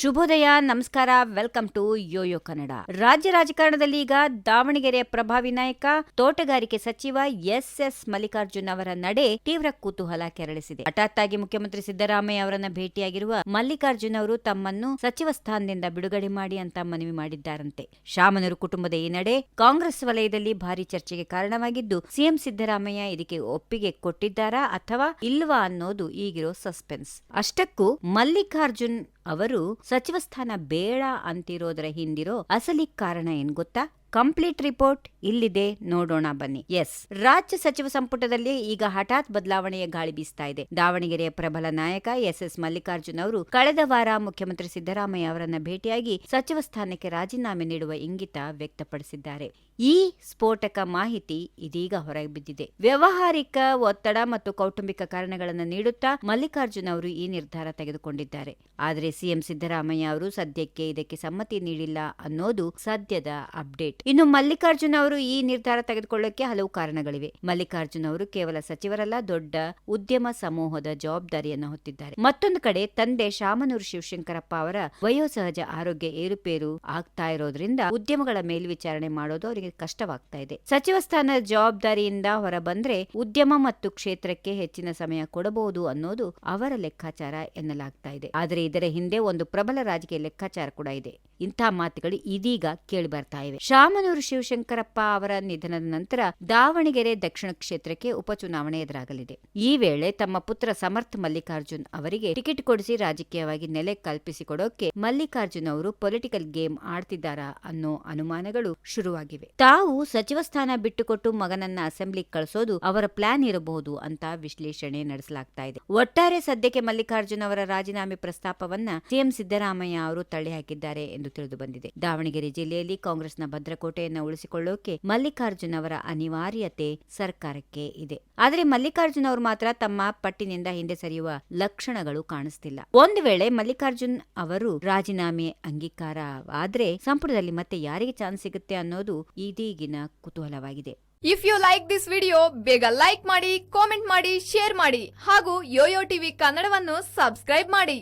ಶುಭೋದಯ, ನಮಸ್ಕಾರ, welcome to Yoyo Kannada. ರಾಜ್ಯ ರಾಜಕಾರಣದಲ್ಲಿ ಈಗ ದಾವಣಗೆರೆಯ ಪ್ರಭಾವಿ ನಾಯಕ, ತೋಟಗಾರಿಕೆ ಸಚಿವ ಎಸ್ ಮಲ್ಲಿಕಾರ್ಜುನ್ ಅವರ ನಡೆ ತೀವ್ರ ಕುತೂಹಲ ಕೆರಳಿಸಿದೆ. ಹಠಾತ್ತಾಗಿ ಮುಖ್ಯಮಂತ್ರಿ ಸಿದ್ದರಾಮಯ್ಯ ಅವರನ್ನ ಭೇಟಿಯಾಗಿರುವ ಮಲ್ಲಿಕಾರ್ಜುನ್ ಅವರು ತಮ್ಮನ್ನು ಸಚಿವ ಸ್ಥಾನದಿಂದ ಬಿಡುಗಡೆ ಮಾಡಿ ಅಂತ ಮನವಿ ಮಾಡಿದ್ದಾರಂತೆ. ಶಾಮನೂರು ಕುಟುಂಬದ ಈ ನಡೆ ಕಾಂಗ್ರೆಸ್ ವಲಯದಲ್ಲಿ ಭಾರಿ ಚರ್ಚೆಗೆ ಕಾರಣವಾಗಿದ್ದು, ಸಿಎಂ ಸಿದ್ದರಾಮಯ್ಯ ಇದಕ್ಕೆ ಒಪ್ಪಿಗೆ ಕೊಟ್ಟಿದ್ದಾರಾ ಅಥವಾ ಇಲ್ವಾ ಅನ್ನೋದು ಈಗಿರೋ ಸಸ್ಪೆನ್ಸ್. ಅಷ್ಟಕ್ಕೂ ಮಲ್ಲಿಕಾರ್ಜುನ್ ಅವರು ಸಚಿವ ಸ್ಥಾನ ಬೇಡ ಅಂತಿರೋದರ ಹಿಂದಿರೋ ಅಸಲಿ ಕಾರಣ ಏನ್ ಗೊತ್ತಾ? ಕಂಪ್ಲೀಟ್ ರಿಪೋರ್ಟ್ ಇಲ್ಲಿದೆ, ನೋಡೋಣ ಬನ್ನಿ. ರಾಜ್ಯ ಸಚಿವ ಸಂಪುಟದಲ್ಲಿ ಈಗ ಹಠಾತ್ ಬದಲಾವಣೆಯ ಗಾಳಿ ಬೀಸ್ತಾ ಇದೆ. ದಾವಣಗೆರೆಯ ಪ್ರಬಲ ನಾಯಕ ಎಸ್ ಮಲ್ಲಿಕಾರ್ಜುನ್ ಅವರು ಕಳೆದ ವಾರ ಮುಖ್ಯಮಂತ್ರಿ ಸಿದ್ದರಾಮಯ್ಯ ಅವರನ್ನ ಭೇಟಿಯಾಗಿ ಸಚಿವ ಸ್ಥಾನಕ್ಕೆ ರಾಜೀನಾಮೆ ನೀಡುವ ಇಂಗಿತ ವ್ಯಕ್ತಪಡಿಸಿದ್ದಾರೆ. ಈ ಸ್ಫೋಟಕ ಮಾಹಿತಿ ಇದೀಗ ಹೊರಬಿದ್ದಿದೆ. ವ್ಯಾವಹಾರಿಕ ಒತ್ತಡ ಮತ್ತು ಕೌಟುಂಬಿಕ ಕಾರಣಗಳನ್ನು ನೀಡುತ್ತಾ ಮಲ್ಲಿಕಾರ್ಜುನ್ ಅವರು ಈ ನಿರ್ಧಾರ ತೆಗೆದುಕೊಂಡಿದ್ದಾರೆ. ಆದರೆ ಸಿಎಂ ಸಿದ್ದರಾಮಯ್ಯ ಅವರು ಸದ್ಯಕ್ಕೆ ಇದಕ್ಕೆ ಸಮ್ಮತಿ ನೀಡಿಲ್ಲ ಅನ್ನೋದು ಸದ್ಯದ ಅಪ್ಡೇಟ್. ಇನ್ನು ಮಲ್ಲಿಕಾರ್ಜುನ್ ಅವರು ಈ ನಿರ್ಧಾರ ತೆಗೆದುಕೊಳ್ಳಕ್ಕೆ ಹಲವು ಕಾರಣಗಳಿವೆ. ಮಲ್ಲಿಕಾರ್ಜುನ್ ಅವರು ಕೇವಲ ಸಚಿವರಲ್ಲ, ದೊಡ್ಡ ಉದ್ಯಮ ಸಮೂಹದ ಜವಾಬ್ದಾರಿಯನ್ನು ಹೊತ್ತಿದ್ದಾರೆ. ಮತ್ತೊಂದು ಕಡೆ ತಂದೆ ಶಾಮನೂರು ಶಿವಶಂಕರಪ್ಪ ಅವರ ವಯೋಸಹಜ ಆರೋಗ್ಯ ಏರುಪೇರು ಆಗ್ತಾ ಇರೋದ್ರಿಂದ ಉದ್ಯಮಗಳ ಮೇಲ್ವಿಚಾರಣೆ ಮಾಡೋದು ಅವರಿಗೆ ಕಷ್ಟವಾಗ್ತಾ ಇದೆ. ಸಚಿವ ಸ್ಥಾನದ ಜವಾಬ್ದಾರಿಯಿಂದ ಹೊರಬಂದ್ರೆ ಉದ್ಯಮ ಮತ್ತು ಕ್ಷೇತ್ರಕ್ಕೆ ಹೆಚ್ಚಿನ ಸಮಯ ಕೊಡಬಹುದು ಅನ್ನೋದು ಅವರ ಲೆಕ್ಕಾಚಾರ ಎನ್ನಲಾಗ್ತಾ ಇದೆ. ಆದರೆ ಇದರ ಹಿಂದೆ ಒಂದು ಪ್ರಬಲ ರಾಜಕೀಯ ಲೆಕ್ಕಾಚಾರ ಕೂಡ ಇದೆ. ಇಂಥ ಮಾತುಗಳು ಇದೀಗ ಕೇಳಿ ಬರ್ತಾ ಇವೆ. ಶಾಮನೂರು ಶಿವಶಂಕರಪ್ಪ ಅವರ ನಿಧನದ ನಂತರ ದಾವಣಗೆರೆ ದಕ್ಷಿಣ ಕ್ಷೇತ್ರಕ್ಕೆ ಉಪಚುನಾವಣೆ ಎದುರಾಗಲಿದೆ. ಈ ವೇಳೆ ತಮ್ಮ ಪುತ್ರ ಸಮರ್ಥ ಮಲ್ಲಿಕಾರ್ಜುನ್ ಅವರಿಗೆ ಟಿಕೆಟ್ ಕೊಡಿಸಿ ರಾಜಕೀಯವಾಗಿ ನೆಲೆ ಕಲ್ಪಿಸಿಕೊಡೋಕೆ ಮಲ್ಲಿಕಾರ್ಜುನ್ ಅವರು ಪೊಲಿಟಿಕಲ್ ಗೇಮ್ ಆಡ್ತಿದ್ದಾರಾ ಅನ್ನೋ ಅನುಮಾನಗಳು ಶುರುವಾಗಿವೆ. ತಾವು ಸಚಿವ ಸ್ಥಾನ ಬಿಟ್ಟುಕೊಟ್ಟು ಮಗನನ್ನ ಅಸೆಂಬ್ಲಿಗೆ ಕಳಿಸೋದು ಅವರ ಪ್ಲಾನ್ ಇರಬಹುದು ಅಂತ ವಿಶ್ಲೇಷಣೆ ನಡೆಸಲಾಗ್ತಾ ಇದೆ. ಒಟ್ಟಾರೆ ಸದ್ಯಕ್ಕೆ ಮಲ್ಲಿಕಾರ್ಜುನ್ ಅವರ ರಾಜೀನಾಮೆ ಪ್ರಸ್ತಾಪವನ್ನ ಸಿಎಂ ಸಿದ್ದರಾಮಯ್ಯ ಅವರು ತಳ್ಳಿ ಹಾಕಿದ್ದಾರೆ ಎಂದು ತಿಳಿದು ಬಂದಿದೆ. ದಾವಣಗೆರೆ ಜಿಲ್ಲೆಯಲ್ಲಿ ಕಾಂಗ್ರೆಸ್ನ ಭದ್ರಕೋಟೆಯನ್ನು ಉಳಿಸಿಕೊಳ್ಳೋಕೆ ಮಲ್ಲಿಕಾರ್ಜುನ್ ಅವರ ಅನಿವಾರ್ಯತೆ ಸರ್ಕಾರಕ್ಕೆ ಇದೆ. ಆದರೆ ಮಲ್ಲಿಕಾರ್ಜುನ್ ಅವರು ಮಾತ್ರ ತಮ್ಮ ಪಟ್ಟಿನಿಂದ ಹಿಂದೆ ಸರಿಯುವ ಲಕ್ಷಣಗಳು ಕಾಣಿಸ್ತಿಲ್ಲ. ಒಂದು ವೇಳೆ ಮಲ್ಲಿಕಾರ್ಜುನ್ ಅವರು ರಾಜೀನಾಮೆ ಅಂಗೀಕಾರವಾದ್ರೆ ಸಂಪುಟದಲ್ಲಿ ಮತ್ತೆ ಯಾರಿಗೆ ಚಾನ್ಸ್ ಸಿಗುತ್ತೆ ಅನ್ನೋದು ಇದೀಗಿನ ಕುತೂಹಲವಾಗಿದೆ. If you like this video, ಬೇಗ ಲೈಕ್ ಮಾಡಿ, ಕಾಮೆಂಟ್ ಮಾಡಿ, ಶೇರ್ ಮಾಡಿ ಹಾಗೂ ಯೋಯೋ ಟಿವಿ ಕನ್ನಡವನ್ನು ಸಬ್ಸ್ಕ್ರೈಬ್ ಮಾಡಿ.